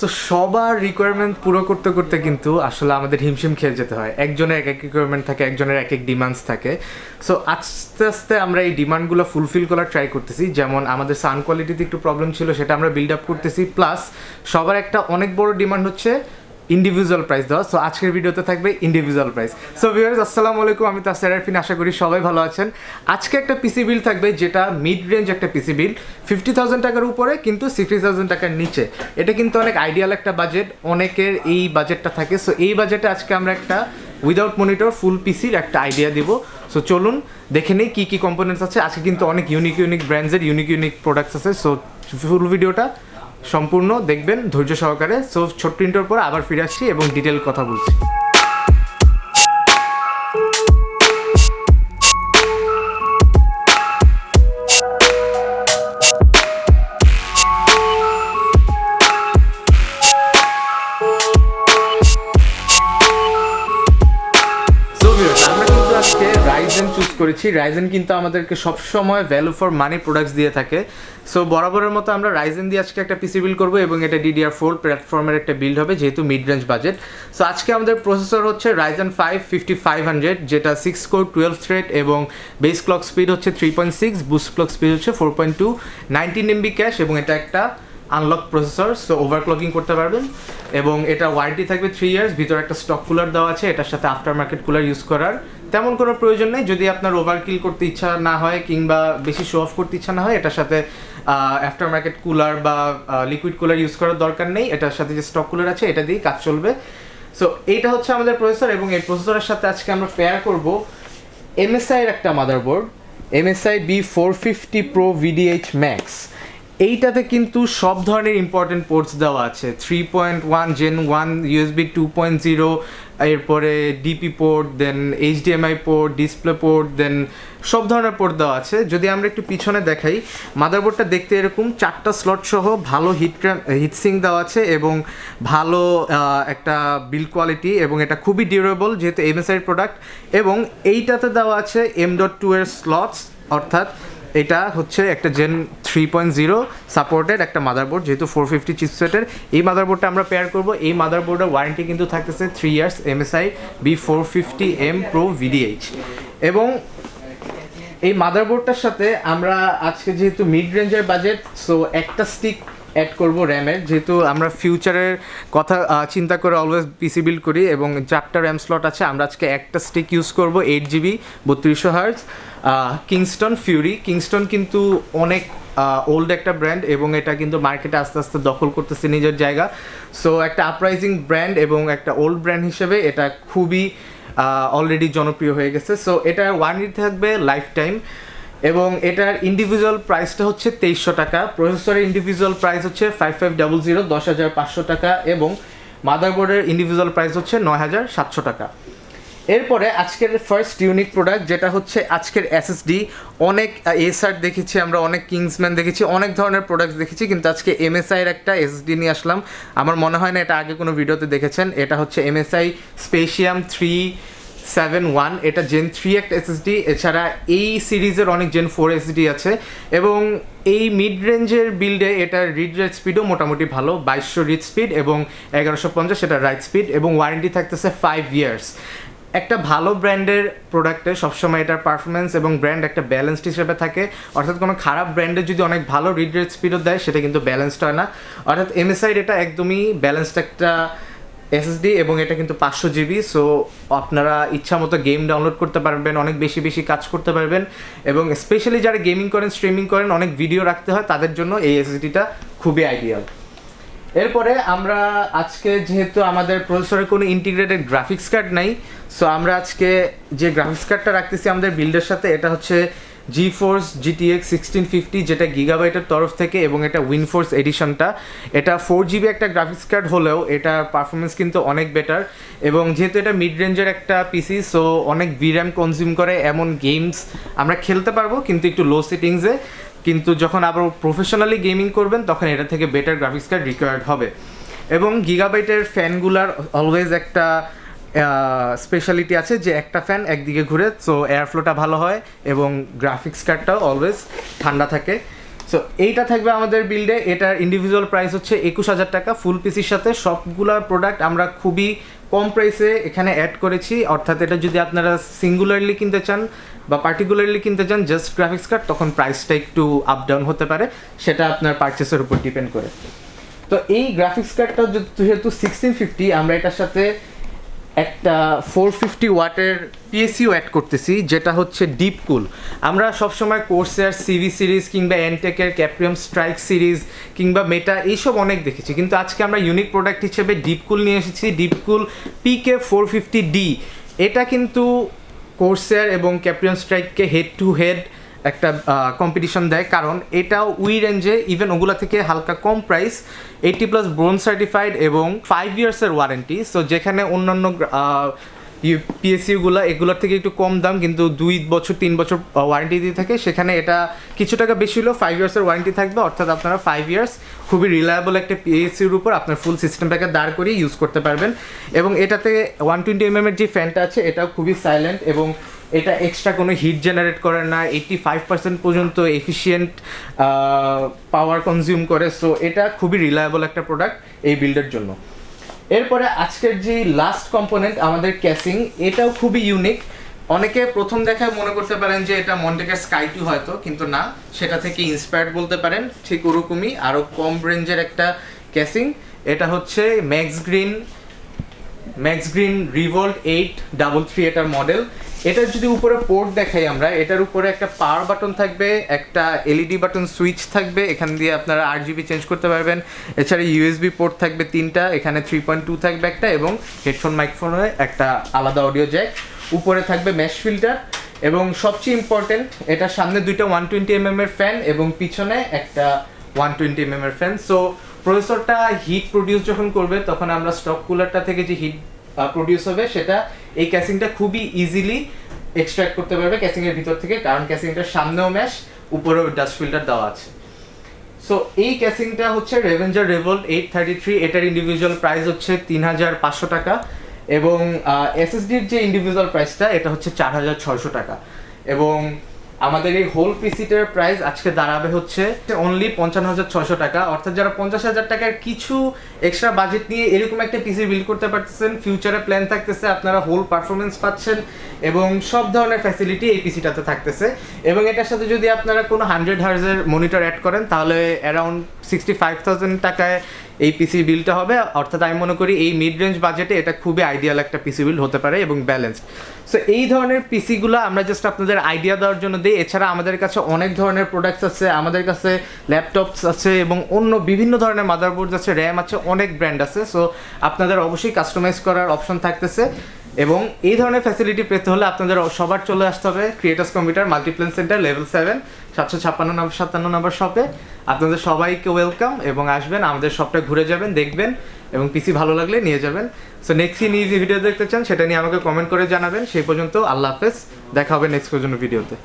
So সবার requirement পুরো করতে করতে কিন্তু আসলে আমাদের হিমশিম খেয়ে যেতে হয়। একজনের এক এক রিকোয়ারমেন্ট থাকে, একজনের এক এক ডিমান্ডস থাকে। সো আস্তে আস্তে আমরা এই ডিমান্ডগুলো ফুলফিল করার ট্রাই করতেছি। যেমন আমাদের সাউন্ড কোয়ালিটিতে একটু প্রবলেম ছিল, সেটা আমরা বিল্ড আপ করতেছি। প্লাস সবার একটা অনেক বড় ডিমান্ড হচ্ছে ইন্ডিভিজুয়াল প্রাইস দেওয়া। সো আজকের ভিডিওতে থাকবে ইন্ডিভিজুয়াল প্রাইস। সো ভিউয়ার্স, আসসালামু আলাইকুম, আমি তাসের আরফিন, আশা করি সবাই ভালো আছেন। আজকে একটা পিসি বিল থাকবে যেটা মিড রেঞ্জ একটা পিসি বিল, 50,000 টাকার উপরে কিন্তু 60,000 টাকার নিচে। এটা কিন্তু অনেক আইডিয়াল একটা বাজেট, অনেকের এই বাজেটটা থাকে। সো এই বাজেটে আজকে আমরা একটা উইদাউট মনিটর ফুল পিসির একটা আইডিয়া দিব। সো চলুন দেখে নেই কী কী কম্পোনেন্টস আছে। আজকে কিন্তু অনেক ইউনিক ব্র্যান্ডসের ইউনিক প্রোডাক্টস আছে। সো ফুল ভিডিওটা সম্পূর্ণ দেখবেন ধৈর্য সহকারে। সো ছোট্ট ইন্টার পর আবার ফিরে আসছি এবং ডিটেল কথা বলছি। রাইজেন চুজ করেছি। রাইজেন কিন্তু আমাদেরকে সবসময় ভ্যালু ফর মানি প্রোডাক্টস দিয়ে থাকে। সো বরাবরের মতো আমরা রাইজেন দিয়ে আজকে একটা পিসি বিল্ড করবো এবং এটা DDR4 প্ল্যাটফর্মের একটা বিল্ড হবে, যেহেতু মিড রেঞ্জ বাজেট। সো আজকে আমাদের প্রসেসর হচ্ছে Ryzen 5 5500, যেটা 6 কোর 12 থ্রেড এবং বেস ক্লক স্পিড হচ্ছে 3.6, বুস্ট ক্লক স্পিড হচ্ছে 4.2, 19 MB ক্যাশ এবং এটা একটা আনলক প্রসেসর। সো ওভারক্লকিং করতে পারবেন এবং এটা ওয়ারেন্টি থাকবে 3 ইয়ার্স। ভিতরে একটা স্টক কুলার দেওয়া আছে, এটার সাথে আফটার মার্কেট কুলার ইউজ করার তেমন কোনো প্রয়োজন নেই। যদি আপনার ওভারকিল করতে ইচ্ছা না হয় কিংবা বেশি শো অফ করতে ইচ্ছা না হয়, এটার সাথে আফটার মার্কেট কুলার বা লিকুইড কুলার ইউজ করার দরকার নেই। এটার সাথে যে স্টক কুলার আছে এটা দিয়েই কাজ চলবে। সো এইটা হচ্ছে আমাদের প্রসেসর এবং এই প্রসেসরের সাথে আজকে আমরা পেয়ার করব MSI এর একটা motherboard, MSI B450 Pro VDH Max। এইটাতে কিন্তু সব ধরনের ইম্পর্টেন্ট পোর্টস দেওয়া আছে, 3.1 Gen 1 USB 2.0, এরপরে ডিপি পোর্ট, দেন HDMI পোর্ট, ডিসপ্লে পোর্ট, দেন সব ধরনের পোর্ট দেওয়া আছে। যদি আমরা একটু পিছনে দেখাই, মাদারবোর্ডটা দেখতে এরকম 4টা স্লট সহ ভালো হিটসিং দেওয়া আছে এবং ভালো একটা বিল্ড কোয়ালিটি এবং এটা খুবই ডিউরেবল যেহেতু MSI প্রোডাক্ট। এবং এইটাতে দেওয়া আছে M.2 এর স্লটস, অর্থাৎ এটা হচ্ছে একটা Gen 3.0 সাপোর্টেড একটা মাদারবোর্ড, যেহেতু 450 চিপসেটের এই মাদারবোর্ডটা আমরা পেয়ার করব। এই মাদারবোর্ডের ওয়ারেন্টি কিন্তু থাকতেছে 3 years MSI B450M Pro VDH। এবং এই মাদারবোর্ডটার সাথে আমরা আজকে যেহেতু মিড রেঞ্জের বাজেট, সো একটা স্টিক অ্যাড করব র্যামের, যেহেতু আমরা ফিউচারের কথা চিন্তা করে অলওয়েজ পিসি বিল্ড করি এবং 4টা র্যাম স্লট আছে। আমরা আজকে একটা স্টিক ইউজ করব 8GB 3200 hertz Kingston Fury. Kingston কিন্তু অনেক ওল্ড একটা ব্র্যান্ড এবং এটা কিন্তু মার্কেটে আস্তে আস্তে দখল করতেছে নিজের জায়গা। সো একটা আপরাইজিং ব্র্যান্ড এবং একটা ওল্ড ব্র্যান্ড হিসেবে এটা খুবই অলরেডি জনপ্রিয় হয়ে গেছে। সো এটার ওয়ারেন্টি থাকবে লাইফ টাইম এবং এটার ইন্ডিভিজুয়াল প্রাইসটা হচ্ছে 2300 টাকা। প্রসেসরের ইন্ডিভিজুয়াল প্রাইস হচ্ছে 5500 10,500 টাকা এবং মাদারবোর্ডের ইন্ডিভিজুয়াল প্রাইস হচ্ছে 9,700 টাকা। এরপরে আজকের ফার্স্ট ইউনিক প্রোডাক্ট যেটা হচ্ছে আজকের SSD। অনেক এসার দেখেছি আমরা, অনেক কিংসম্যান দেখেছি, অনেক ধরনের প্রোডাক্টস দেখেছি, কিন্তু আজকে MSI এর একটা SSD নিয়ে আসলাম। আমার মনে হয় না এটা আগে কোনো ভিডিওতে দেখেছেন। এটা হচ্ছে MSI Spatium 371। এটা Gen 3 একটা SSD। এছাড়া এই সিরিজের অনেক Gen 4 SSD আছে এবং এই মিড রেঞ্জের বিল্ডে এটার রিড রাইট স্পিডও মোটামুটি ভালো, 2200 রিড স্পিড এবং 1150 এটা রাইট স্পিড এবং ওয়ারেন্টি থাকতেছে 5 ইয়ার্স। একটা ভালো ব্র্যান্ডের প্রোডাক্টে সবসময় এটার পারফরমেন্স এবং ব্র্যান্ড একটা ব্যালেন্সড হিসেবে থাকে, অর্থাৎ কোনো খারাপ ব্র্যান্ডে যদি অনেক ভালো রিড রেট স্পিডও দেয় সেটা কিন্তু ব্যালেন্সড হয় না। অর্থাৎ MSI এটা একদমই ব্যালেন্সড একটা SSD এবং এটা কিন্তু 500 GB। সো আপনারা ইচ্ছা মতো গেম ডাউনলোড করতে পারবেন, অনেক বেশি কাজ করতে পারবেন এবং স্পেশালি যারা গেমিং করেন, স্ট্রিমিং করেন, অনেক ভিডিও রাখতে হয়, তাদের জন্য এই SSDটা খুবই আইডিয়াল। এরপরে আমরা আজকে যেহেতু আমাদের প্রসেসরে কোনো ইন্টিগ্রেটেড গ্রাফিক্স কার্ড নাই, সো আমরা আজকে যে গ্রাফিক্স কার্ডটা রাখতেছি আমাদের বিল্ডের সাথে, এটা হচ্ছে GeForce GTX 1650, যেটা গিগাবাইটের তরফ থেকে এবং এটা উইনফোর্স এডিশনটা। এটা 4GB একটা গ্রাফিক্স কার্ড হলেও এটার পারফরমেন্স কিন্তু অনেক বেটার এবং যেহেতু এটা মিড রেঞ্জের একটা পিসি, সো অনেক VRAM কনজিউম করে, এমন গেমস আমরা খেলতে পারবো কিন্তু একটু লো সেটিংসে। কিন্তু যখন আবার প্রফেশনালি গেমিং করবেন তখন এটা থেকে বেটার গ্রাফিক্স কার্ড রিকোয়ার্ড হবে। এবং গিগাবাইটের ফ্যানগুলার অলওয়েজ একটা স্পেশালিটি আছে যে একটা ফ্যান একদিকে ঘুরে, সো এয়ার ফ্লোটা ভালো হয় এবং গ্রাফিক্স কার্ডটাও অলওয়েজ ঠান্ডা থাকে। সো এইটা থাকবে আমাদের বিল্ডে। এটার ইন্ডিভিজুয়াল প্রাইস হচ্ছে 21,000 টাকা ফুল পিসির সাথে। সবগুলা প্রোডাক্ট আমরা খুবই কম প্রাইসে এখানে অ্যাড করেছি, অর্থাৎ এটা যদি আপনারা সিঙ্গুলারলি কিনতে চান বা পার্টিকুলারলি কিনতে চান জাস্ট গ্রাফিক্স কার্ড, তখন প্রাইসটা একটু আপ ডাউন হতে পারে, সেটা আপনার পারচেসের উপর ডিপেন্ড করে। তো এই গ্রাফিক্স কার্ডটা যেহেতু 1650, আমরা এটার সাথে একটা 450 ওয়াটের পিএসইউ অ্যাড করতেছি, যেটা হচ্ছে ডিপকুল। আমরা সবসময় কোর্সের সিভি সিরিজ কিংবা এনটেকের ক্যাপ্রিয়াম স্ট্রাইক সিরিজ কিংবা মেটা এইসব অনেক দেখেছি, কিন্তু আজকে আমরা ইউনিক প্রোডাক্ট হিসেবে ডিপকুল নিয়ে এসেছি। DeepCool PK450D। এটা কিন্তু কোর্সের এবং ক্যাপ্রিয়াম স্ট্রাইককে হেড টু হেড একটা কম্পিটিশন দেয়, কারণ এটাও উই রেঞ্জে, ইভেন ওগুলা থেকে হালকা কম প্রাইস, 80+ ব্রোঞ্জ সার্টিফাইড এবং 5 ইয়ার্সের ওয়ারেন্টি। সো যেখানে অন্যান্য পিএসইউগুলো এগুলোর থেকে একটু কম দাম কিন্তু 2 বছর 3 বছর ওয়ারেন্টি দিয়ে থাকে, সেখানে এটা কিছু টাকা বেশি হলেও 5 ইয়ার্সের ওয়ারেন্টি থাকবে, অর্থাৎ আপনারা 5 ইয়ার্স খুবই রিলায়েবল একটা পিএসইউর উপর আপনার ফুল সিস্টেমটাকে দাঁড় করিয়ে ইউজ করতে পারবেন। এবং এটাতে 120mm এর যে ফ্যানটা আছে এটাও খুবই সাইলেন্ট এবং এটা এক্সট্রা কোনো হিট জেনারেট করে না, 85% পর্যন্ত এফিশিয়েন্ট পাওয়ার কনজিউম করে। সো এটা খুবই রিলায়েবল একটা প্রোডাক্ট এই বিল্ডের জন্য। এরপরে আজকের যে লাস্ট কম্পোনেন্ট আমাদের ক্যাসিং, এটাও খুবই ইউনিক। অনেকে প্রথম দেখায় মনে করতে পারেন যে এটা মন্টেকের স্কাই 2 হয়তো, কিন্তু না, সেটা থেকে ইন্সপায়ার্ড বলতে পারেন, ঠিক ওরকমই আরও কম রেঞ্জের একটা ক্যাসিং। এটা হচ্ছে ম্যাক্স গ্রিন রিভল্ট 833 এটার মডেল। এটার যদি উপরে পোর্ট দেখাই আমরা, এটার উপরে একটা পাওয়ার বাটন থাকবে, একটা এলইডি বাটন সুইচ থাকবে, এখান দিয়ে আপনারা RGB চেঞ্জ করতে পারবেন। এছাড়া ইউএসবি পোর্ট থাকবে 3টা, এখানে 3.2 থাকবে একটা, এবং হেডফোন মাইক্রোফোনের একটা আলাদা অডিও জ্যাক। উপরে থাকবে ম্যাশ ফিল্টার এবং সবচেয়ে ইম্পর্টেন্ট, এটার সামনে 2টা 120mm এর ফ্যান এবং পিছনে একটা 120mm এর ফ্যান। সো প্রসেসরটা হিট প্রডিউস যখন করবে তখন আমরা স্টক কুলারটা থেকে যে হিট প্রডিউস হবে সেটা এই ক্যাসিংটা খুবই ইজিলি এক্সট্রাক্ট করতে পারবে ক্যাসিংয়ের ভিতর থেকে, কারণ ক্যাসিংটার সামনেও ম্যাশ, উপরেও ডাস্ট ফিল্টার দেওয়া আছে। সো এই ক্যাসিংটা হচ্ছে রেভেঞ্জার রিভল্ট 833। এটার ইন্ডিভিজুয়াল প্রাইস হচ্ছে 3500 টাকা এবং এসএসডির যে ইন্ডিভিজুয়াল প্রাইসটা এটা হচ্ছে 4600 টাকা। এবং আমাদের এই হোল পিসিটার প্রাইস আজকে দাঁড়াবে হচ্ছে অনলি 55,600 টাকা, অর্থাৎ যারা 50,000 টাকার কিছু এক্সট্রা বাজেট নিয়ে এরকম একটা পিসি বিল্ড করতে পারতেছেন, ফিউচারে প্ল্যান থাকতেছে, আপনারা হোল পারফরমেন্স পাচ্ছেন এবং সব ধরনের ফ্যাসিলিটি এই পিসিটাতে থাকতেছে। এবং এটার সাথে যদি আপনারা কোনো 100 হার্জের মনিটর অ্যাড করেন তাহলে অ্যারাউন্ড 65,000 টাকায় এই পিসি বিল্ডটা হবে। অর্থাৎ আমি মনে করি এই মিড রেঞ্জ বাজেটে এটা খুবই আইডিয়াল একটা পিসি বিল্ড হতে পারে এবং ব্যালেন্সড। সো এই ধরনের পিসিগুলো আমরা জাস্ট আপনাদের আইডিয়া দেওয়ার জন্য দিই। এছাড়া আমাদের কাছে অনেক ধরনের প্রোডাক্টস আছে, আমাদের কাছে ল্যাপটপস আছে এবং অন্য বিভিন্ন ধরনের মাদারবোর্ড আছে, র্যাম আছে, অনেক ব্র্যান্ড আছে। সো আপনাদের অবশ্যই কাস্টমাইজ করার অপশন থাকতেছে এবং এই ধরনের ফ্যাসিলিটি পেতে হলে আপনাদের সবার চলে আসতে হবে ক্রিয়েটাস কম্পিউটার মাল্টিপ্ল্যান সেন্টার লেভেল 7 756 নম্বর 57 নম্বর শপে। আপনাদের সবাইকে ওয়েলকাম এবং আসবেন, আমাদের শপটা ঘুরে যাবেন, দেখবেন এবং পিসি ভালো লাগলে নিয়ে যাবেন। সো নেক্সট কি নিয়ে ভিডিও দেখতে চান সেটা নিয়ে আমাকে কমেন্ট করে জানাবেন। সেই পর্যন্ত আল্লাহ হাফেজ, দেখা হবে নেক্সট পর্যন্ত ভিডিওতে।